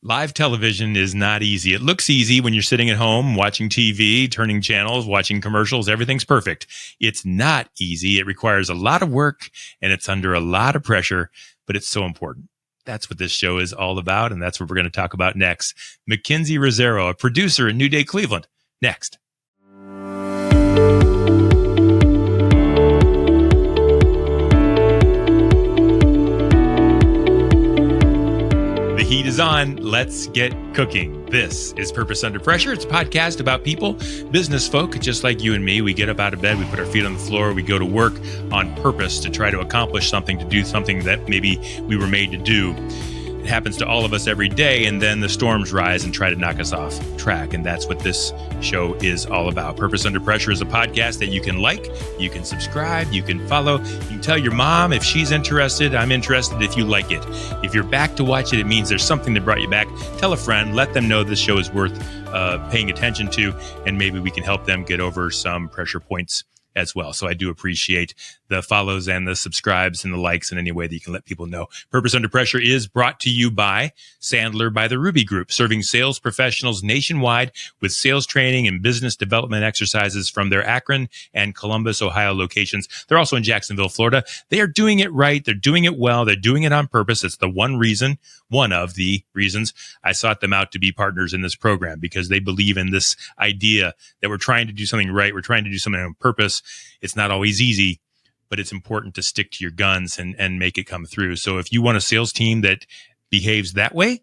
Live television is not easy. It looks easy when you're sitting at home watching TV, turning channels, watching commercials. Everything's perfect. It's not easy. It requires a lot of work and it's under a lot of pressure, but it's so important. That's what this show is all about, and that's what we're going to talk about next. Mackenzie Rossero, a producer in New Day, Cleveland. Next. The heat is on. Let's get cooking. This is Purpose Under Pressure. It's a podcast about people, business folk, just like you and me. We get up out of bed, we put our feet on the floor, we go to work on purpose to try to accomplish something, to do something that maybe we were made to do. It happens to all of us every day, and then the storms rise and try to knock us off track. And that's what this show is all about. Purpose Under Pressure is a podcast that you can like, you can subscribe, you can follow. You can tell your mom if she's interested. I'm interested if you like it. If you're back to watch it, it means there's something that brought you back. Tell a friend, let them know this show is worth paying attention to, and maybe we can help them get over some pressure points as well. So I do appreciate the follows and the subscribes and the likes in any way that you can let people know. Purpose Under Pressure is brought to you by Sandler by the Ruby Group, serving sales professionals nationwide with sales training and business development exercises from their Akron and Columbus, Ohio locations. They're also in Jacksonville, Florida. They are doing it right. They're doing it well. They're doing it on purpose. It's the one of the reasons I sought them out to be partners in this program, because they believe in this idea that we're trying to do something right. We're trying to do something on purpose. It's not always easy, but it's important to stick to your guns and make it come through. So if you want a sales team that behaves that way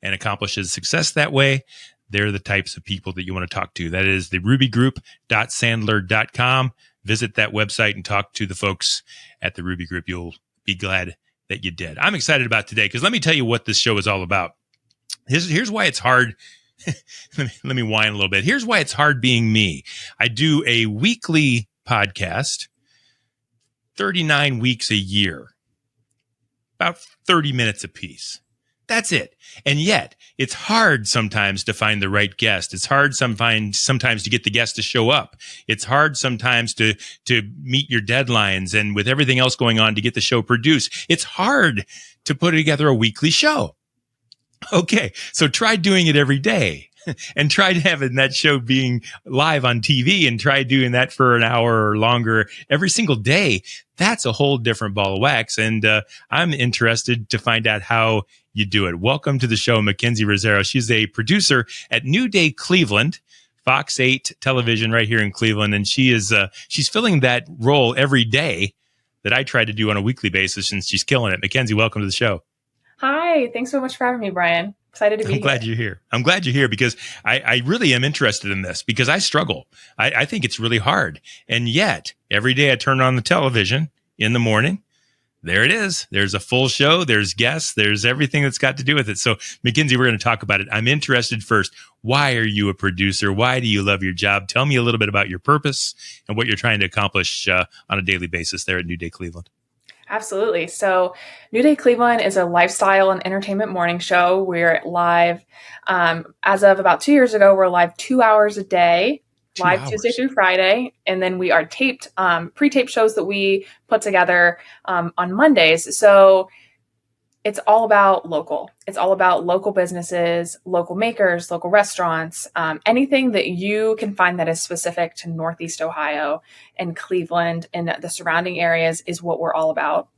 and accomplishes success that way, they're the types of people that you want to talk to. That is the rubygroup.sandler.com. Visit that website and talk to the folks at the Ruby Group. You'll be glad that you did. I'm excited about today because let me tell you what this show is all about. Here's why it's hard. let me whine a little bit. Here's why it's hard being me. I do a weekly podcast, 39 weeks a year, about 30 minutes a piece. That's it. And yet it's hard sometimes to find the right guest. It's hard sometimes to get the guest to show up. It's hard sometimes to meet your deadlines, and with everything else going on, to get the show produced. It's hard to put together a weekly show. Okay, so try doing it every day and try having that show being live on TV, and try doing that for an hour or longer every single day. That's a whole different ball of wax. And I'm interested to find out how you do it. Welcome to the show, Mackenzie Rossero. She's a producer at New Day Cleveland, Fox 8 television right here in Cleveland. And she's filling that role every day that I try to do on a weekly basis, and she's killing it. Mackenzie, welcome to the show. Hi, thanks so much for having me, Brian. Excited to be here. I'm glad you're here. I'm glad you're here because I really am interested in this, because I struggle. I think it's really hard. And yet, every day I turn on the television in the morning, there it is. There's a full show. There's guests. There's everything that's got to do with it. So, Mackenzie, we're going to talk about it. I'm interested first. Why are you a producer? Why do you love your job? Tell me a little bit about your purpose and what you're trying to accomplish on a daily basis there at New Day Cleveland. Absolutely. So New Day Cleveland is a lifestyle and entertainment morning show. We're live as of about 2 years ago. We're live 2 hours a day, live Tuesday through Friday. And then we are taped, pre-taped shows that we put together on Mondays. So it's all about local. It's all about local businesses, local makers, local restaurants, anything that you can find that is specific to Northeast Ohio and Cleveland and the surrounding areas is what we're all about.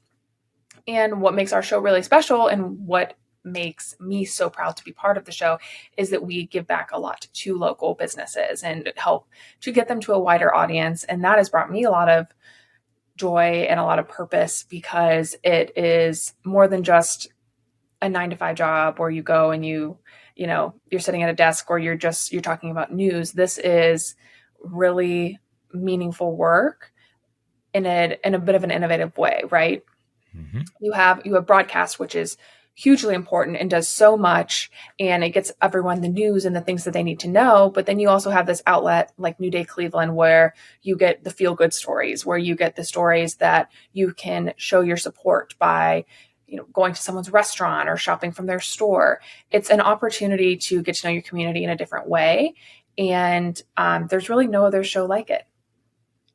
And what makes our show really special, and what makes me so proud to be part of the show, is that we give back a lot to local businesses and help to get them to a wider audience. And that has brought me a lot of joy and a lot of purpose, because it is more than just a 9-to-5 job where you go and you're sitting at a desk, or you're talking about news. This is really meaningful work in a bit of an innovative way, right? Mm-hmm. You have broadcast, which is hugely important and does so much, and it gets everyone the news and the things that they need to know. But then you also have this outlet like New Day Cleveland, where you get the feel-good stories, where you get the stories that you can show your support by, going to someone's restaurant or shopping from their store. It's an opportunity to get to know your community in a different way. And there's really no other show like it.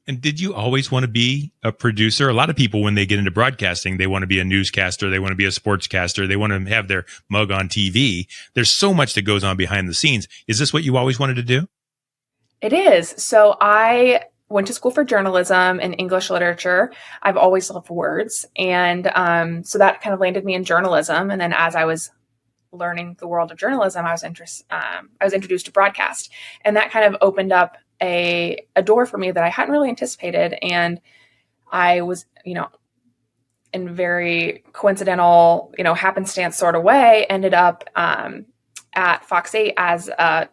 And did you always want to be a producer? A lot of people, when they get into broadcasting, they want to be a newscaster. They want to be a sportscaster. They want to have their mug on TV. There's so much that goes on behind the scenes. Is this what you always wanted to do? It is. So I went to school for journalism and English literature. I've always loved words. And so that kind of landed me in journalism. And then as I was learning the world of journalism, I was introduced to broadcast. And that kind of opened up a door for me that I hadn't really anticipated. And I was, in very coincidental, happenstance sort of way, ended up at Fox 8 as a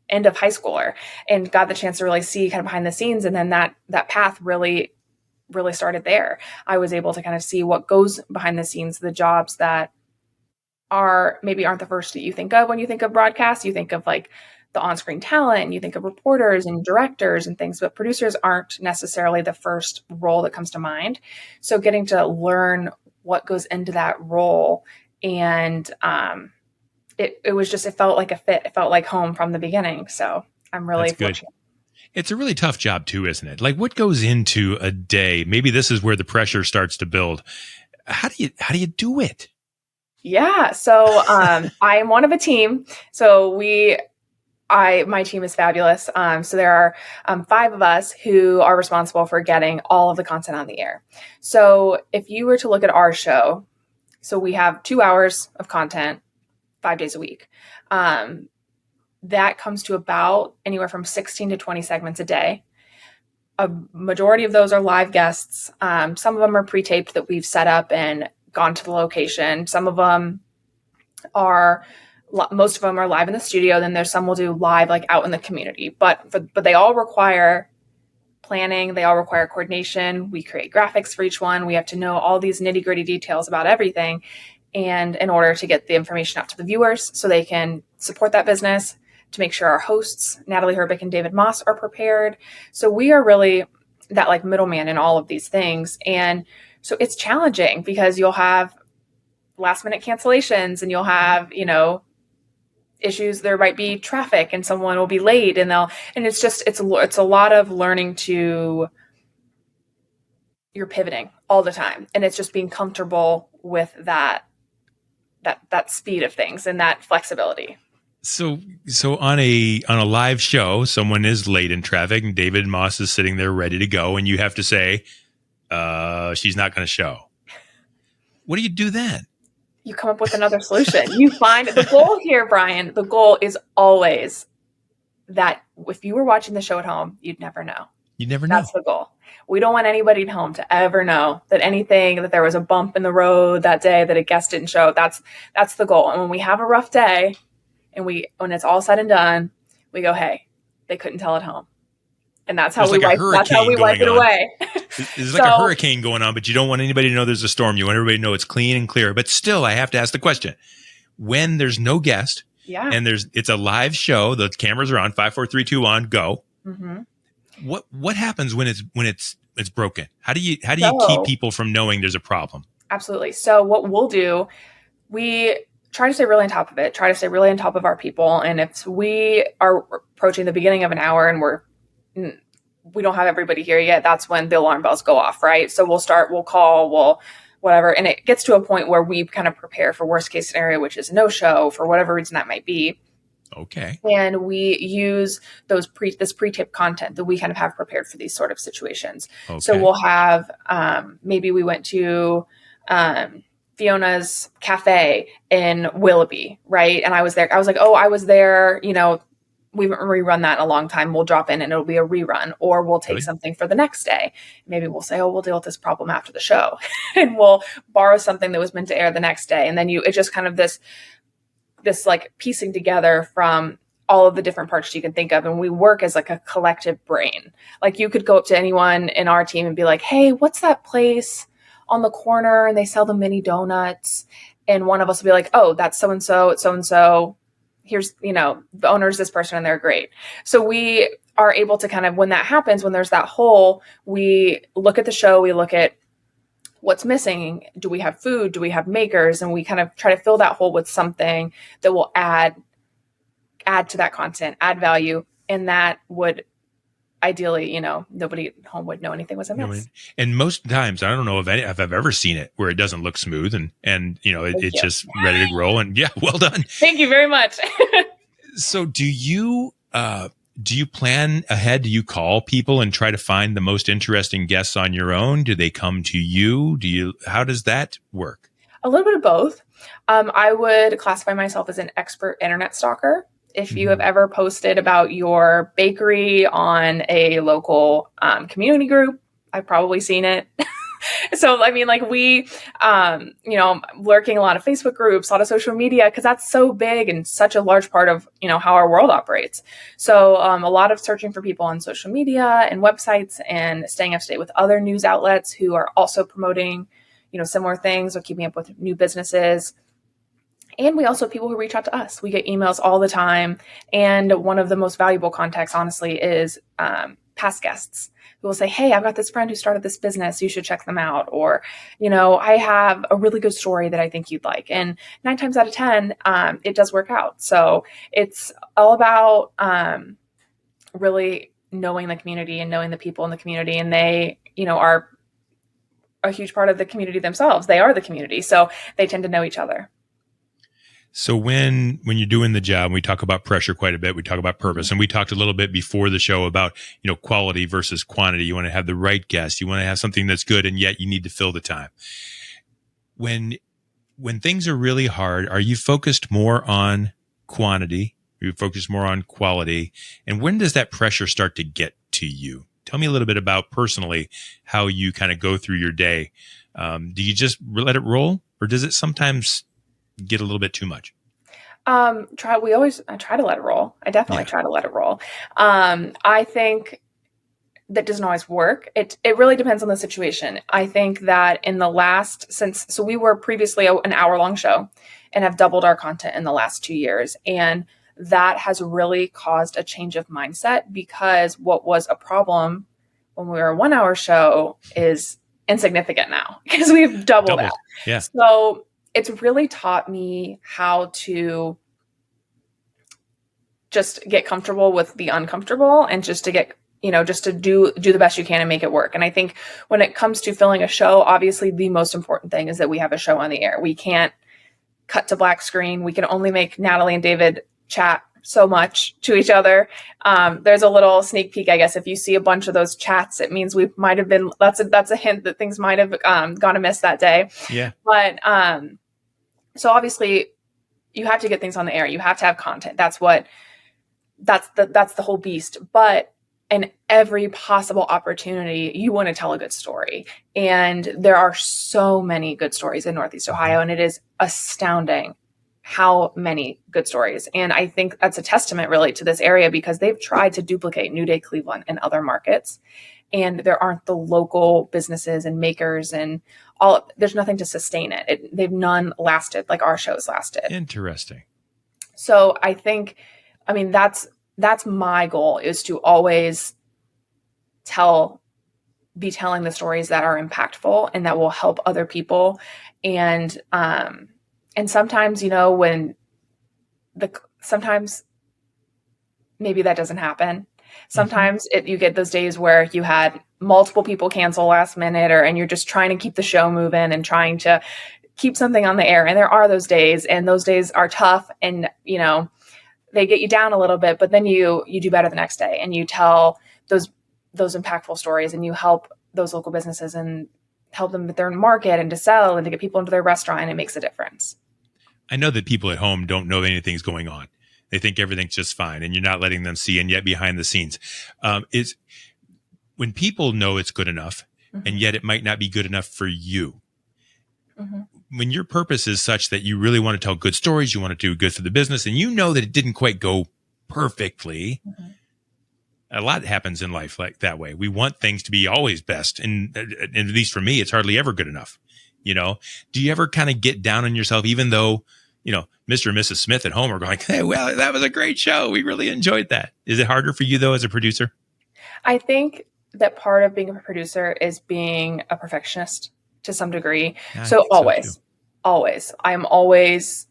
end of high schooler, and got the chance to really see kind of behind the scenes. And then that path really started there. I was able to kind of see what goes behind the scenes, the jobs that aren't the first that you think of when you think of broadcast. You think of like the on-screen talent, you think of reporters and directors and things, but producers aren't necessarily the first role that comes to mind. So getting to learn what goes into that role, and it felt like a fit. It felt like home from the beginning. So I'm really fortunate. It's a really tough job too, isn't it? Like, what goes into a day? Maybe this is where the pressure starts to build. How do you do it? Yeah. So I am one of a team. So my team is fabulous. So there are 5 of us who are responsible for getting all of the content on the air. So if you were to look at our show, so we have 2 hours of content, 5 days a week. That comes to about anywhere from 16 to 20 segments a day. A majority of those are live guests. Some of them are pre-taped that we've set up and gone to the location. Some of them most of them are live in the studio. Then there's some we'll do live, like out in the community, but they all require planning. They all require coordination. We create graphics for each one. We have to know all these nitty gritty details about everything. And in order to get the information out to the viewers so they can support that business, to make sure our hosts, Natalie Herbick and David Moss, are prepared. So we are really that like middleman in all of these things. And so it's challenging because you'll have last minute cancellations, and you'll have, issues. There might be traffic and someone will be late, and it's a lot of learning you're pivoting all the time. And it's just being comfortable with that speed of things and that flexibility. So on a live show, someone is late in traffic and David Moss is sitting there ready to go, and you have to say, she's not going to show. What do you do then? You come up with another solution. You find the goal here, Brian. The goal is always that if you were watching the show at home, you'd never know. You never know. That's the goal. We don't want anybody at home to ever know that there was a bump in the road that day, that a guest didn't show. That's the goal. And when we have a rough day, and when it's all said and done, we go, hey, they couldn't tell at home. And that's how we wipe it away. There's like a hurricane going on, but you don't want anybody to know there's a storm. You want everybody to know it's clean and clear. But still, I have to ask the question. When there's no guest, and it's a live show, the cameras are on, 5, 4, 3, 2, 1, go. Mm-hmm. What happens when it's broken? How do you keep people from knowing there's a problem? Absolutely. So what we'll do, we try to stay really on top of it, try to stay really on top of our people. And if we are approaching the beginning of an hour and we don't have everybody here yet, that's when the alarm bells go off, right? So we'll call, whatever. And it gets to a point where we kind of prepare for worst case scenario, which is no show for whatever reason that might be. Okay. And we use this pre-tip content that we kind of have prepared for these sort of situations. Okay. So we'll have, maybe we went to Fiona's Cafe in Willoughby, right? And I was there. I was like, I was there, we haven't rerun that in a long time. We'll drop in and it'll be a rerun, or we'll take something for the next day. Maybe we'll say, we'll deal with this problem after the show and we'll borrow something that was meant to air the next day. And then it's just kind of this like piecing together from all of the different parts you can think of. And we work as like a collective brain. Like you could go up to anyone in our team and be like, hey, what's that place on the corner? And they sell the mini donuts. And one of us will be like, oh, that's so-and-so. It's so-and-so. Here's, the owner's this person and they're great. So we are able to kind of, when that happens, when there's that hole, we look at the show, we look at what's missing. Do we have food? Do we have makers? And we kind of try to fill that hole with something that will add to that content, add value. And that would ideally, nobody at home would know anything was amiss. And most times, I don't know if I've ever seen it where it doesn't look smooth and it's just ready to roll. And yeah, well done. Thank you very much. So do you plan ahead? Do you call people and try to find the most interesting guests on your own? Do they come to you? How does that work? A little bit of both. I would classify myself as an expert internet stalker. If you have ever posted about your bakery on a local community group, I've probably seen it. So, I mean, like we, lurking a lot of Facebook groups, a lot of social media, because that's so big and such a large part of, how our world operates. So a lot of searching for people on social media and websites and staying up to date with other news outlets who are also promoting, similar things or keeping up with new businesses. And we also have people who reach out to us. We get emails all the time. And one of the most valuable contacts, honestly, is past guests who will say, hey, I've got this friend who started this business. You should check them out. Or, I have a really good story that I think you'd like. And 9 times out of 10, it does work out. So it's all about really knowing the community and knowing the people in the community. And they, are a huge part of the community themselves. They are the community. So they tend to know each other. So when you're doing the job, we talk about pressure quite a bit. We talk about purpose, and we talked a little bit before the show about, quality versus quantity. You want to have the right guest. You want to have something that's good, and yet you need to fill the time. When things are really hard, are you focused more on quantity? Are you focused more on quality? And when does that pressure start to get to you? Tell me a little bit about personally how you kind of go through your day. Do you just let it roll, or does it sometimes get a little bit too much? I try to let it roll. I definitely try to let it roll. I think that doesn't always work. It really depends on the situation. I think that so we were previously an hour-long show and have doubled our content in the last 2 years. And that has really caused a change of mindset, because what was a problem when we were a 1-hour show is insignificant now because we've doubled that. Yeah. So it's really taught me how to just get comfortable with the uncomfortable and just to get, just to do the best you can and make it work. And I think when it comes to filling a show, obviously the most important thing is that we have a show on the air. We can't cut to black screen. We can only make Natalie and David chat so much to each other. There's a little sneak peek, I guess. If you see a bunch of those chats, it means we might have been, that's a hint that things might have gone amiss that day. Yeah. But, so obviously you have to get things on the air. You have to have content. That's the whole beast. But in every possible opportunity, you want to tell a good story. And there are so many good stories in Northeast Ohio, and it is astounding how many good stories. And I think that's a testament really to this area, because they've tried to duplicate New Day Cleveland in other markets. And there aren't the local businesses and makers and there's nothing to sustain it. They've none lasted like our shows lasted. Interesting. So I think, that's my goal, is to always be telling the stories that are impactful and that will help other people. And sometimes, sometimes maybe that doesn't happen. Sometimes you get those days where you had multiple people cancel last minute, and you're just trying to keep the show moving and trying to keep something on the air. And there are those days, and those days are tough, and, they get you down a little bit, but then you do better the next day, and you tell those impactful stories, and you help those local businesses and help them with their market and to sell and to get people into their restaurant, and it makes a difference. I know that people at home don't know anything's going on. They think everything's just fine, and you're not letting them see. And yet behind the scenes, is when people know it's good enough, and yet it might not be good enough for you. When your purpose is such that you really want to tell good stories, you want to do good for the business, and you know that it didn't quite go perfectly. A lot happens in life like that way. We want things to be always best. And at least for me, it's hardly ever good enough. Do you ever kind of get down on yourself, even though, Mr. and Mrs. Smith at home are going, hey, well, that was a great show. We really enjoyed that. Is it harder for you, though, as a producer? I think that part of being a producer is being a perfectionist to some degree. So always, I'm always,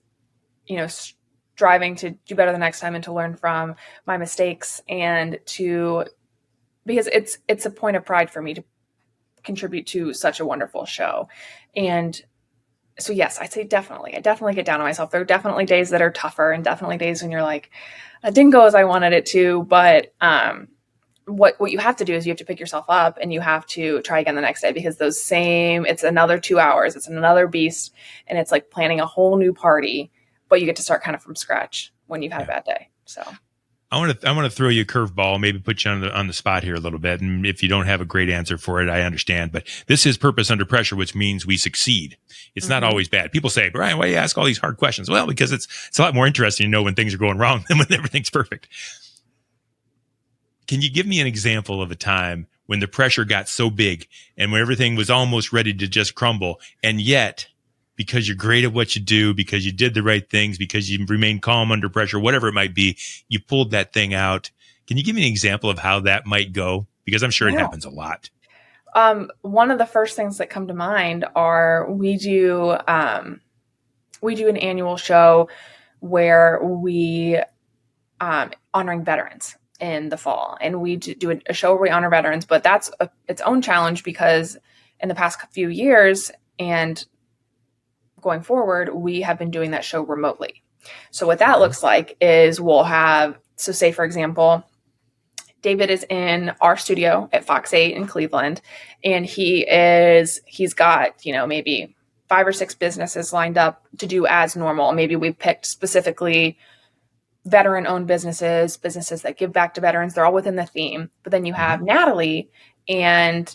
striving to do better the next time and to learn from my mistakes and to because it's a point of pride for me to contribute to such a wonderful show. And so yes, I say definitely. I definitely get down on myself. There are definitely days that are tougher, and definitely days when you're like, that didn't go as I wanted it to. But what you have to do is you have to pick yourself up and you have to try again the next day, because it's another 2 hours, it's another beast, and it's like planning a whole new party, but you get to start kind of from scratch when you've had a bad day. So I want to throw you a curveball, maybe put you on the spot here a little bit. And if you don't have a great answer for it, I understand. But this is Purpose Under Pressure, which means we succeed. It's not always bad. People say, Brian, why do you ask all these hard questions? Well, because it's a lot more interesting to know when things are going wrong than when everything's perfect. Can you give me an example of a time when the pressure got so big and when everything was almost ready to just crumble, and yet, because you're great at what you do, because you did the right things, because you remain calm under pressure, whatever it might be, you pulled that thing out. Can you give me an example of how that might go? Because I'm sure it happens a lot. One of the first things that come to mind are we do an annual show where we honoring veterans in the fall, and we do a show where we honor veterans, but that's its own challenge, because in the past few years and going forward, we have been doing that show remotely. So what that looks like is say for example, David is in our studio at Fox 8 in Cleveland, and he's got, maybe 5 or 6 businesses lined up to do as normal. Maybe we've picked specifically veteran-owned businesses that give back to veterans. They're all within the theme. But then you have Natalie and,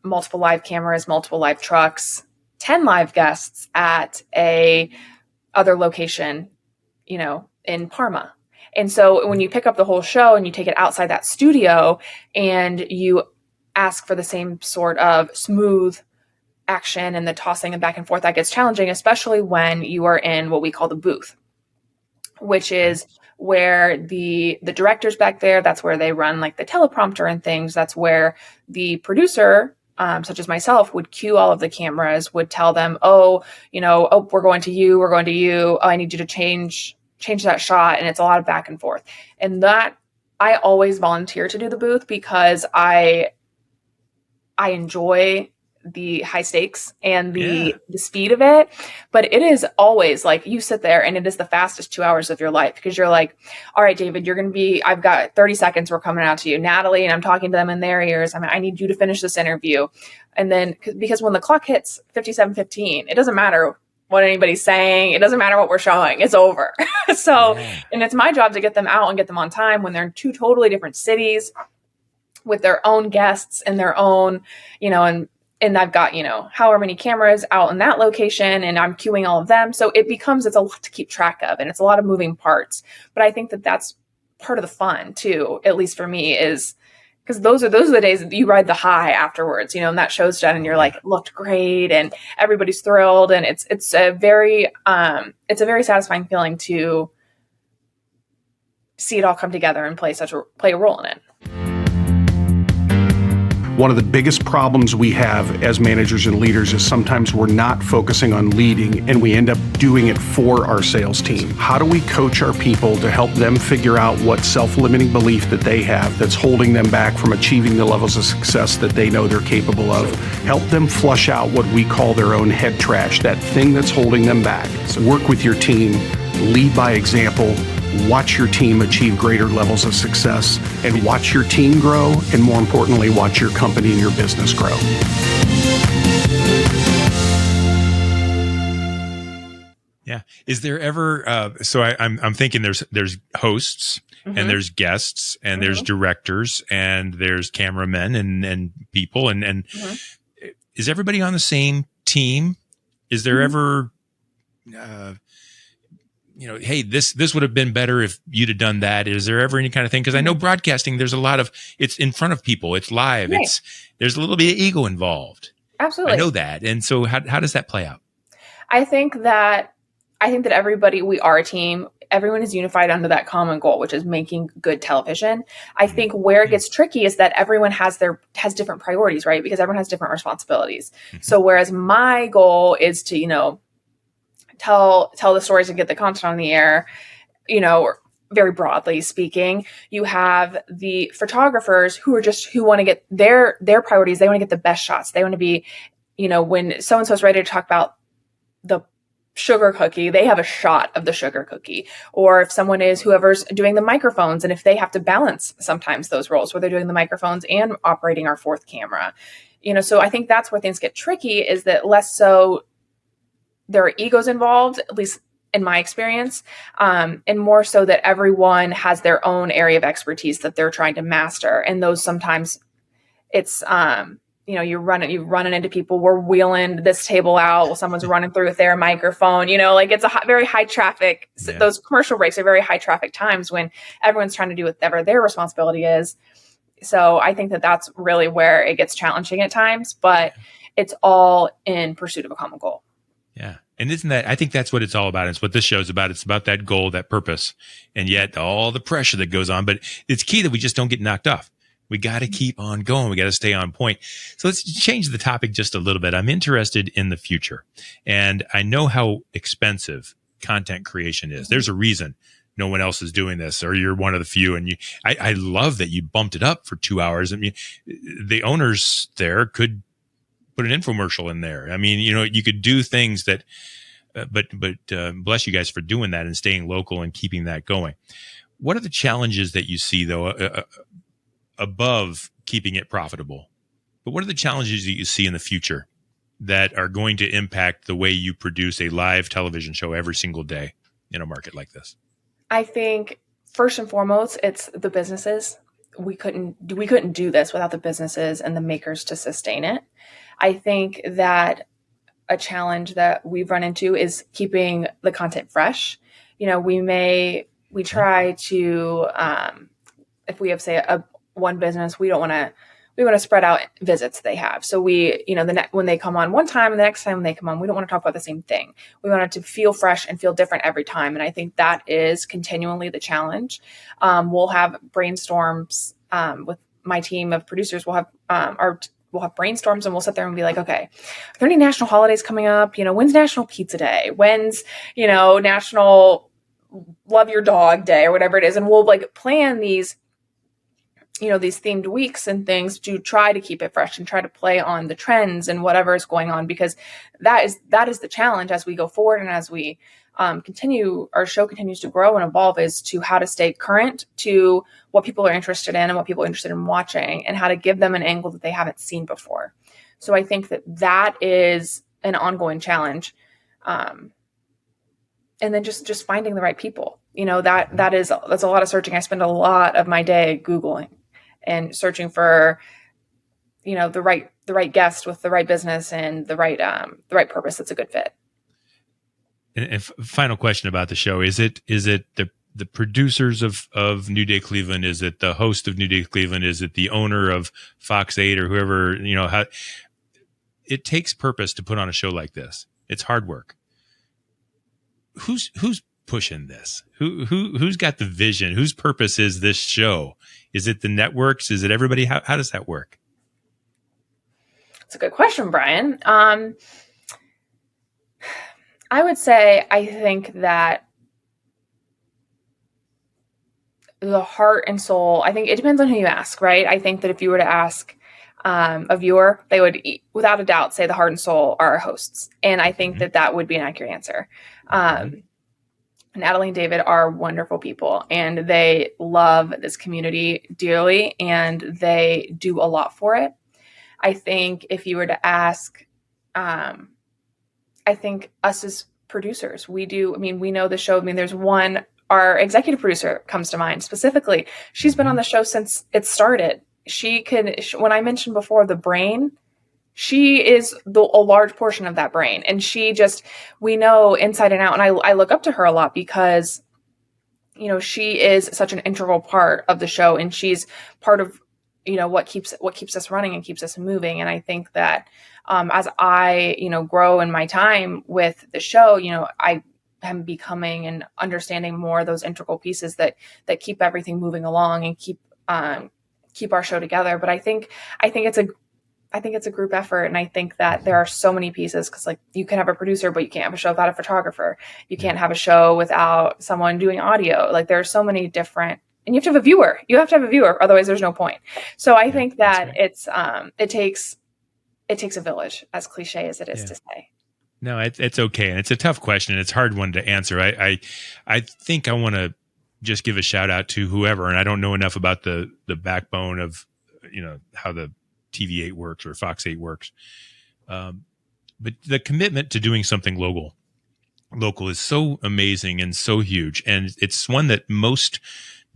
multiple live cameras, multiple live trucks, 10 live guests at a other location, in Parma. And so when you pick up the whole show and you take it outside that studio and you ask for the same sort of smooth action and the tossing and back and forth, that gets challenging, especially when you are in what we call the booth, which is where the director's back there. That's where they run like the teleprompter and things. That's where the producer, such as myself, would cue all of the cameras, would tell them, we're going to you. Oh, I need you to change that shot. And it's a lot of back and forth. And that I always volunteer to do the booth, because I enjoy the high stakes and the speed of it. But it is always like you sit there and it is the fastest 2 hours of your life, because you're like, all right, David, I've got 30 seconds. We're coming out to you. Natalie, and I'm talking to them in their ears. I need you to finish this interview. And then because when the clock hits 57:15, it doesn't matter what anybody's saying. It doesn't matter what we're showing. It's over. And it's my job to get them out and get them on time when they're in 2 totally different cities with their own guests and their own, and I've got, however many cameras out in that location, and I'm queuing all of them. So it's a lot to keep track of, and it's a lot of moving parts. But I think that that's part of the fun too, at least for me, is because those are the days that you ride the high afterwards, and that show's done and you're like, looked great and everybody's thrilled. And it's a very satisfying feeling to see it all come together and play a role in it. One of the biggest problems we have as managers and leaders is sometimes we're not focusing on leading, and we end up doing it for our sales team. How do we coach our people to help them figure out what self-limiting belief that they have that's holding them back from achieving the levels of success that they know they're capable of? Help them flush out what we call their own head trash, that thing that's holding them back. So work with your team, lead by example, watch your team achieve greater levels of success, and watch your team grow, and more importantly, watch your company and your business grow. Yeah. Is there ever, I'm thinking there's hosts and there's guests and there's directors and there's cameramen and people and is everybody on the same team? Is there ever, hey, this would have been better if you'd have done that. Is there ever any kind of thing? Because I know broadcasting, there's a lot of, it's in front of people, it's live, right. There's a little bit of ego involved. Absolutely. I know that. And so how does that play out? I think that everybody, we are a team. Everyone is unified under that common goal, which is making good television. I think where it gets tricky is that everyone has different priorities, right? Because everyone has different responsibilities. So whereas my goal is to, tell the stories and get the content on the air, very broadly speaking. You have the photographers who want to get their priorities. They want to get the best shots. They want to be, when so-and-so is ready to talk about the sugar cookie, they have a shot of the sugar cookie. Or if someone is whoever's doing the microphones, and if they have to balance sometimes those roles where they're doing the microphones and operating our fourth camera, so I think that's where things get tricky, is that less so there are egos involved, at least in my experience, and more so that everyone has their own area of expertise that they're trying to master. And those sometimes it's, you're running into people. We're wheeling this table out while someone's running through with their microphone, it's a very high traffic. Yeah. Those commercial breaks are very high traffic times when everyone's trying to do whatever their responsibility is. So I think that that's really where it gets challenging at times, but it's all in pursuit of a common goal. Yeah. And I think that's what it's all about. It's what this show's about. It's about that goal, that purpose, and yet all the pressure that goes on. But it's key that we just don't get knocked off. We got to keep on going. We got to stay on point. So let's change the topic just a little bit. I'm interested in the future, and I know how expensive content creation is. There's a reason no one else is doing this, or you're one of the few. And I love that you bumped it up for 2 hours. I mean, the owners there could put an infomercial in there. I mean, you could do things that, but bless you guys for doing that and staying local and keeping that going. What are the challenges that you see, though, above keeping it profitable? But what are the challenges that you see in the future that are going to impact the way you produce a live television show every single day in a market like this? I think first and foremost, it's the businesses. We couldn't do this without the businesses and the makers to sustain it. I think that a challenge that we've run into is keeping the content fresh. We try to, if we have, say, one business, we want to spread out visits they have. So when they come on one time and the next time when they come on, we don't want to talk about the same thing. We want it to feel fresh and feel different every time. And I think that is continually the challenge. We'll have brainstorms with my team of producers. We'll have brainstorms, and we'll sit there and be like, okay, are there any national holidays coming up? When's National Pizza Day? When's, National Love Your Dog Day, or whatever it is. And we'll plan these themed weeks and things to try to keep it fresh and try to play on the trends and whatever is going on, because that is the challenge as we go forward and as we our show continues to grow and evolve, is to how to stay current to what people are interested in and what people are interested in watching, and how to give them an angle that they haven't seen before. So I think that is an ongoing challenge. And then just finding the right people, that's a lot of searching. I spend a lot of my day Googling and searching for, the right guest with the right business and the right purpose that's a good fit. And final question about the show: is it the producers of New Day Cleveland? Is it the host of New Day Cleveland? Is it the owner of Fox 8 or whoever? How it takes purpose to put on a show like this. It's hard work. Who's pushing this? Who's got the vision? Whose purpose is this show? Is it the networks? Is it everybody? How does that work? It's a good question, Brian. I would say I think that the heart and soul, I think it depends on who you ask, right? I think that if you were to ask a viewer, they would without a doubt say the heart and soul are our hosts. And I think that would be an accurate answer. Natalie and David are wonderful people, and they love this community dearly, and they do a lot for it. I think if you were to ask, I think us as producers, we know the show. There's one, our executive producer comes to mind specifically. She's been on the show since it started. When I mentioned before the brain, she is a large portion of that brain. And we know inside and out. And I look up to her a lot because, she is such an integral part of the show, and she's part of, what keeps us running and keeps us moving. And I think that as I, grow in my time with the show, I am becoming and understanding more of those integral pieces that keep everything moving along and keep our show together. But I think it's I think it's a group effort. And I think that there are so many pieces, because like you can have a producer, but you can't have a show without a photographer. You can't have a show without someone doing audio. Like there are so many different, and you have to have a viewer. You have to have a viewer. Otherwise there's no point. So I think that it takes a village, as cliche as it is to say. No, it's okay. And it's a tough question. It's a hard one to answer. I think I want to just give a shout out to whoever, and I don't know enough about the backbone of, how the TV8 works or Fox 8 works. But the commitment to doing something local is so amazing and so huge. And it's one that most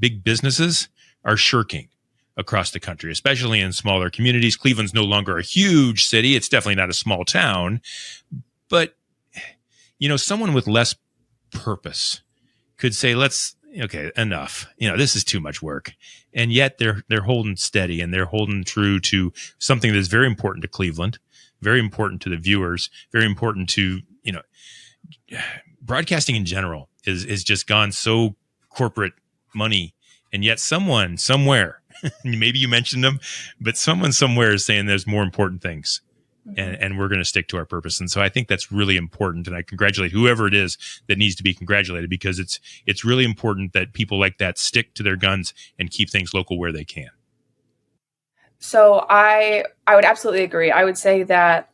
big businesses are shirking across the country, especially in smaller communities. Cleveland's no longer a huge city. It's definitely not a small town, but someone with less purpose could say, okay, enough. This is too much work. And yet they're holding steady, and they're holding true to something that's very important to Cleveland, very important to the viewers, very important to, broadcasting in general is just gone so corporate money. And yet someone somewhere, maybe you mentioned them, but someone somewhere is saying there's more important things. And we're going to stick to our purpose. And so I think that's really important. And I congratulate whoever it is that needs to be congratulated, because it's really important that people like that stick to their guns and keep things local where they can. So I would absolutely agree. I would say that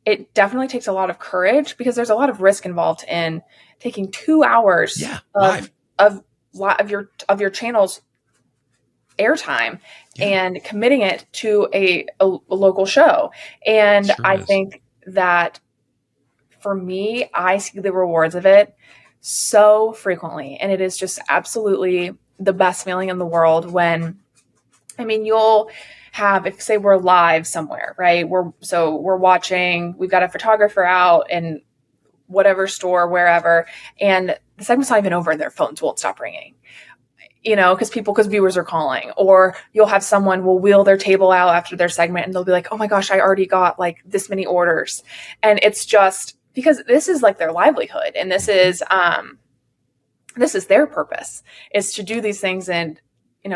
it definitely takes a lot of courage, because there's a lot of risk involved in taking 2 hours of your channel's airtime and committing it to a local show. And I think that for me, I see the rewards of it so frequently. And it is just absolutely the best feeling in the world when, you'll have, if say we're live somewhere, right? We're watching, we've got a photographer out in whatever store, wherever, and the segment's not even over and their phones won't stop ringing. Because viewers are calling, or you'll have someone will wheel their table out after their segment and they'll be like, oh my gosh, I already got like this many orders. And it's just because this is like their livelihood, and this is their purpose, is to do these things and,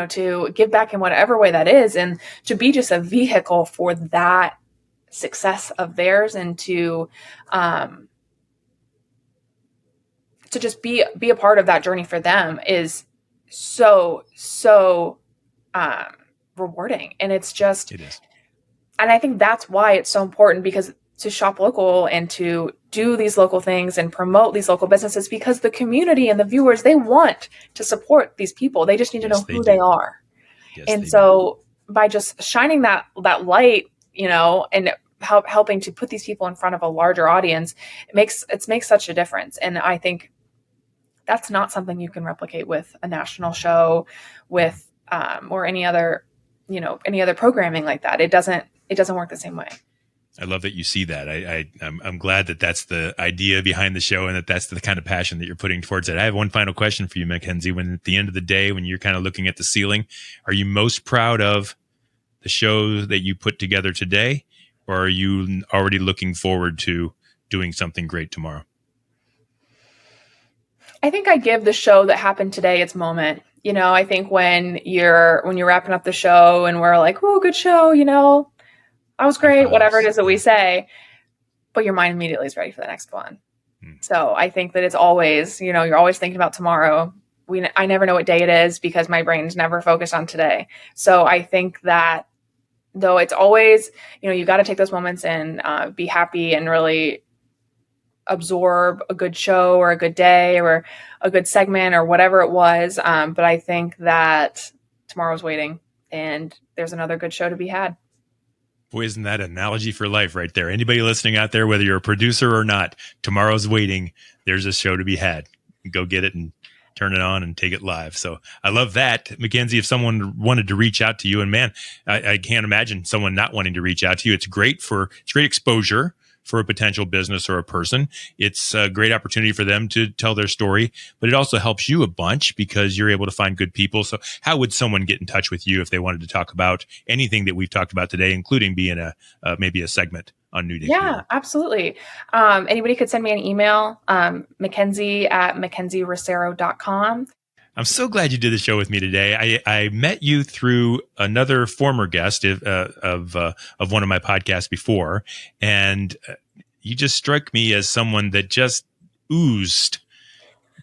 to give back in whatever way that is, and to be just a vehicle for that success of theirs, and to just be a part of that journey for them is so rewarding. And it is. And I think that's why it's so important, because to shop local and to do these local things and promote these local businesses, because the community and the viewers, they want to support these people. They just need to know who they are. And so by just shining that light, and helping to put these people in front of a larger audience, it makes such a difference. And I think that's not something you can replicate with a national show, with or any other programming like that. It doesn't work the same way. I love that you see that. I'm glad that that's the idea behind the show, and that's the kind of passion that you're putting towards it. I have one final question for you, Mackenzie. When at the end of the day, when you're kind of looking at the ceiling, are you most proud of the show that you put together today, or are you already looking forward to doing something great tomorrow? I think I give the show that happened today its moment. I think when you're wrapping up the show and we're like, oh, good show, that was great, whatever it is that we say, but your mind immediately is ready for the next one. So I think that it's always, you're always thinking about tomorrow. I never know what day it is, because my brain's never focused on today. So I think that though it's always, you got to take those moments and be happy and really absorb a good show or a good day or a good segment or whatever it was. But I think that tomorrow's waiting and there's another good show to be had. Boy, isn't that an analogy for life right there? Anybody listening out there, whether you're a producer or not, tomorrow's waiting. There's a show to be had. Go get it and turn it on and take it live. So I love that. Mackenzie, if someone wanted to reach out to you, and man, I can't imagine someone not wanting to reach out to you. It's great exposure for a potential business or a person. It's a great opportunity for them to tell their story, but it also helps you a bunch because you're able to find good people. So how would someone get in touch with you if they wanted to talk about anything that we've talked about today, including being maybe a segment on New Day? Yeah, absolutely. Anybody could send me an email, Mackenzie@MackenzieRossero.com. I'm so glad you did the show with me today. I met you through another former guest of one of my podcasts before, and you just struck me as someone that just oozed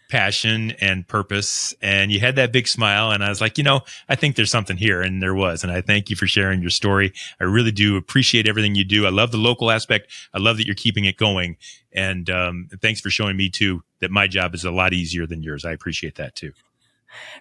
passion and purpose, and you had that big smile, and I was like, I think there's something here, and there was. And I thank you for sharing your story. I really do appreciate everything you do. I love the local aspect. I love that you're keeping it going, and thanks for showing me too that my job is a lot easier than yours. I appreciate that too.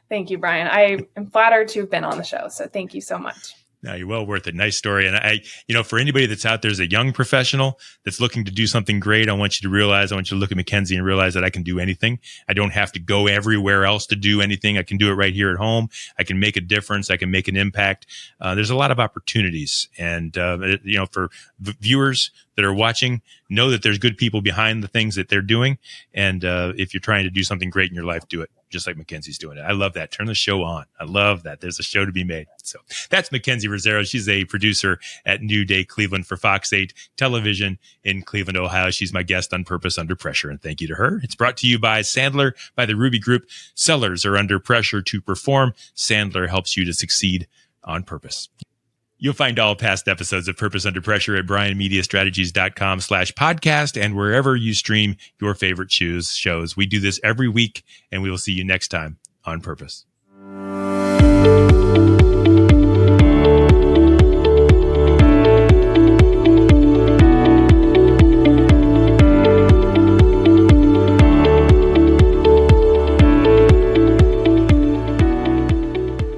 Thank you, Brian. I am flattered to have been on the show, so thank you so much. No, you're well worth it. Nice story. And I, for anybody that's out there as a young professional that's looking to do something great, I want you to look at Mackenzie and realize that I can do anything. I don't have to go everywhere else to do anything. I can do it right here at home. I can make a difference. I can make an impact. There's a lot of opportunities. And, for viewers that are watching, know that there's good people behind the things that they're doing. And if you're trying to do something great in your life, do it. Just like Mackenzie's doing it. I love that. Turn the show on. I love that. There's a show to be made. So that's Mackenzie Rossero. She's a producer at New Day Cleveland for Fox 8 Television in Cleveland, Ohio. She's my guest on Purpose Under Pressure, and thank you to her. It's brought to you by Sandler, by the Ruby Group. Sellers are under pressure to perform. Sandler helps you to succeed on purpose. You'll find all past episodes of Purpose Under Pressure at brianmediastrategies.com/podcast and wherever you stream your favorite shows. We do this every week, and we will see you next time on Purpose.